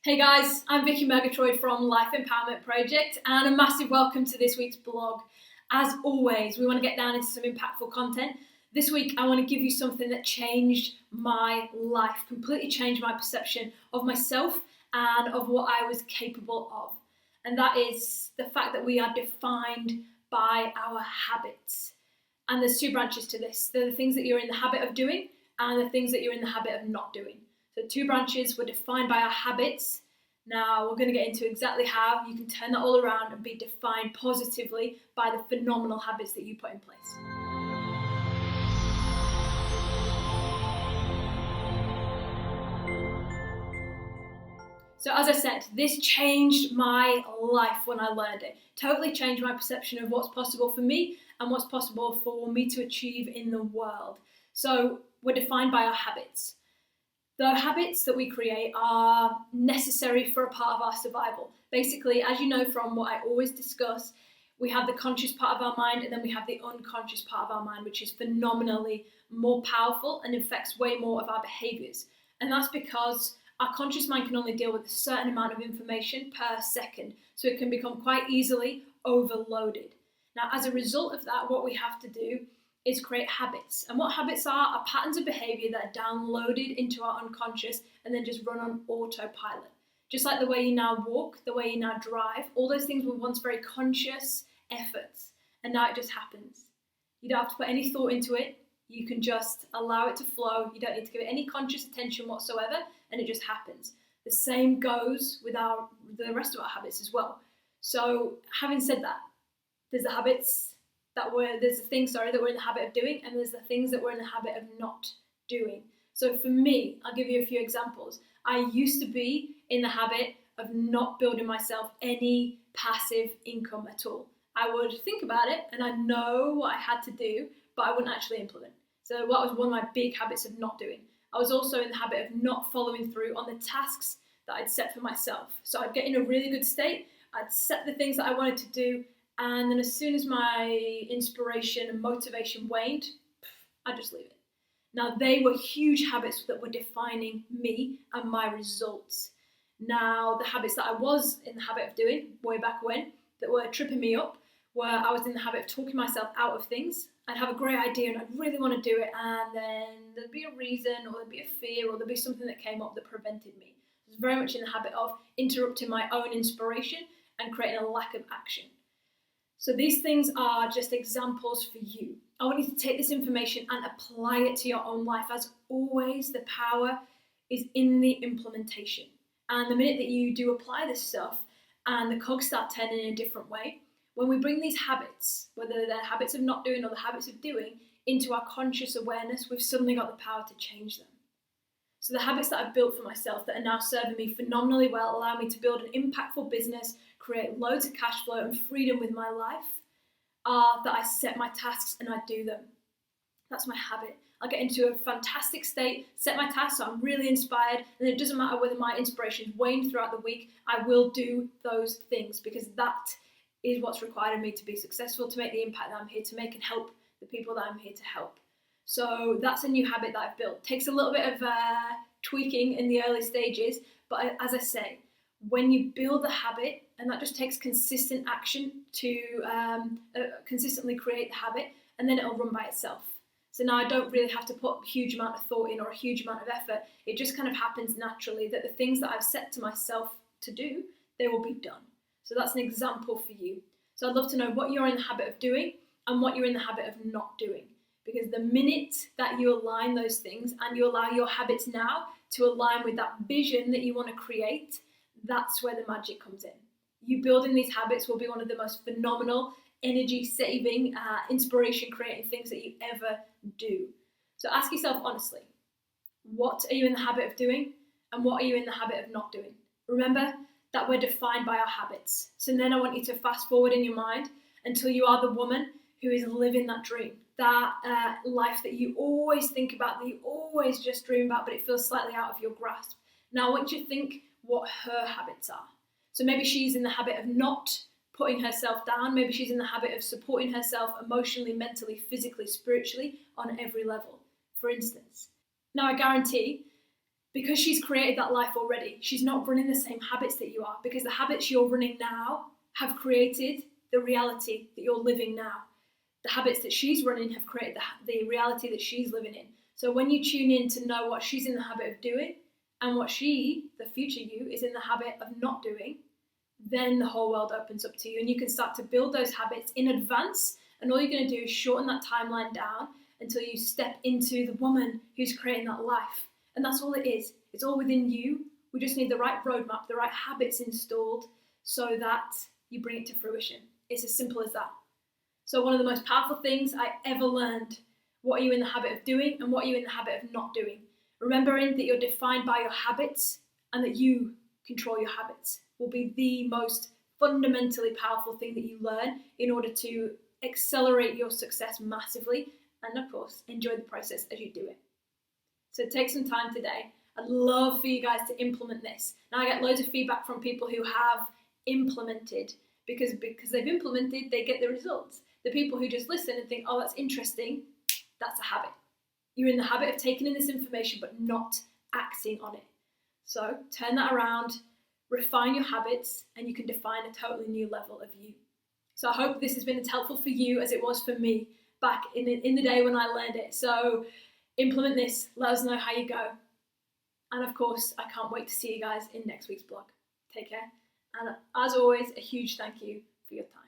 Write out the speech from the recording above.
Hey guys, I'm Vicky Murgatroyd from Life Empowerment Project, and a massive welcome to this week's blog. As always, we want to get down into some impactful content. This week, I want to give you something that changed my life, completely changed my perception of myself and of what I was capable of. And that is the fact that we are defined by our habits. And there's two branches to this. There are the things that you're in the habit of doing and the things that you're in the habit of not doing. So two branches were defined by our habits. Now we're going to get into exactly how you can turn that all around and be defined positively by the phenomenal habits that you put in place. So as I said, this changed my life when I learned it. Totally changed my perception of what's possible for me and what's possible for me to achieve in the world. So we're defined by our habits. The habits that we create are necessary for a part of our survival. Basically, as you know from what I always discuss, we have the conscious part of our mind and then we have the unconscious part of our mind, which is phenomenally more powerful and affects way more of our behaviors. And that's because our conscious mind can only deal with a certain amount of information per second, so it can become quite easily overloaded. Now, as a result of that, what we have to do is create habits. And what habits are patterns of behavior that are downloaded into our unconscious and then just run on autopilot. Just like the way you now walk, the way you now drive, all those things were once very conscious efforts, and now it just happens. You don't have to put any thought into it. You can just allow it to flow. You don't need to give it any conscious attention whatsoever, and it just happens. The same goes with the rest of our habits as well. So having said that, there's the habits there's the things that we're in the habit of doing, and there's the things that we're in the habit of not doing. So for me, I'll give you a few examples. I used to be in the habit of not building myself any passive income at all. I would think about it and I know what I had to do, but I wouldn't actually implement. So that was one of my big habits of not doing. I was also in the habit of not following through on the tasks that I'd set for myself. So I'd get in a really good state, I'd set the things that I wanted to do, and then as soon as my inspiration and motivation waned, I'd just leave it. Now, they were huge habits that were defining me and my results. Now, the habits that I was in the habit of doing way back when that were tripping me up were I was in the habit of talking myself out of things. I'd have a great idea and I'd really want to do it, and then there'd be a reason or there'd be a fear or there'd be something that came up that prevented me. I was very much in the habit of interrupting my own inspiration and creating a lack of action. So these things are just examples for you. I want you to take this information and apply it to your own life. As always, the power is in the implementation. And the minute that you do apply this stuff and the cogs start turning in a different way, when we bring these habits, whether they're habits of not doing or the habits of doing, into our conscious awareness, we've suddenly got the power to change them. So the habits that I've built for myself that are now serving me phenomenally well, allow me to build an impactful business, create loads of cash flow and freedom with my life, are that I set my tasks and I do them. That's my habit. I'll get into a fantastic state, set my tasks so I'm really inspired, and it doesn't matter whether my inspiration's waned throughout the week, I will do those things because that is what's required of me to be successful, to make the impact that I'm here to make and help the people that I'm here to help. So that's a new habit that I've built. It takes a little bit of tweaking in the early stages, but as I say, when you build the habit, and that just takes consistent action to consistently create the habit, and then it'll run by itself. So now I don't really have to put a huge amount of thought in or a huge amount of effort. It just kind of happens naturally that the things that I've set to myself to do, they will be done. So that's an example for you. So I'd love to know what you're in the habit of doing and what you're in the habit of not doing. Because the minute that you align those things and you allow your habits now to align with that vision that you want to create, that's where the magic comes in. You building these habits will be one of the most phenomenal, energy-saving, inspiration-creating things that you ever do. So ask yourself honestly, what are you in the habit of doing and what are you in the habit of not doing? Remember that we're defined by our habits. So then I want you to fast forward in your mind until you are the woman who is living that dream, that life that you always think about, that you always just dream about, but it feels slightly out of your grasp. Now I want you to think what her habits are. So maybe she's in the habit of not putting herself down. Maybe she's in the habit of supporting herself emotionally, mentally, physically, spiritually on every level, for instance. Now I guarantee because she's created that life already, she's not running the same habits that you are, because the habits you're running now have created the reality that you're living now. The habits that she's running have created the reality that she's living in. So when you tune in to know what she's in the habit of doing and what she, the future you, is in the habit of not doing, then the whole world opens up to you and you can start to build those habits in advance. And all you're going to do is shorten that timeline down until you step into the woman who's creating that life. And that's all it is. It's all within you. We just need the right roadmap, the right habits installed so that you bring it to fruition. It's as simple as that. So one of the most powerful things I ever learned, what are you in the habit of doing and what are you in the habit of not doing? Remembering that you're defined by your habits and that you control your habits will be the most fundamentally powerful thing that you learn in order to accelerate your success massively and, of course, enjoy the process as you do it. So take some time today. I'd love for you guys to implement this. Now I get loads of feedback from people who have implemented because they've implemented, they get the results. The people who just listen and think, oh, that's interesting, that's a habit. You're in the habit of taking in this information but not acting on it. So turn that around, refine your habits, and you can define a totally new level of you. So I hope this has been as helpful for you as it was for me back in the day when I learned it. So implement this, let us know how you go. And of course, I can't wait to see you guys in next week's blog. Take care. And as always, a huge thank you for your time.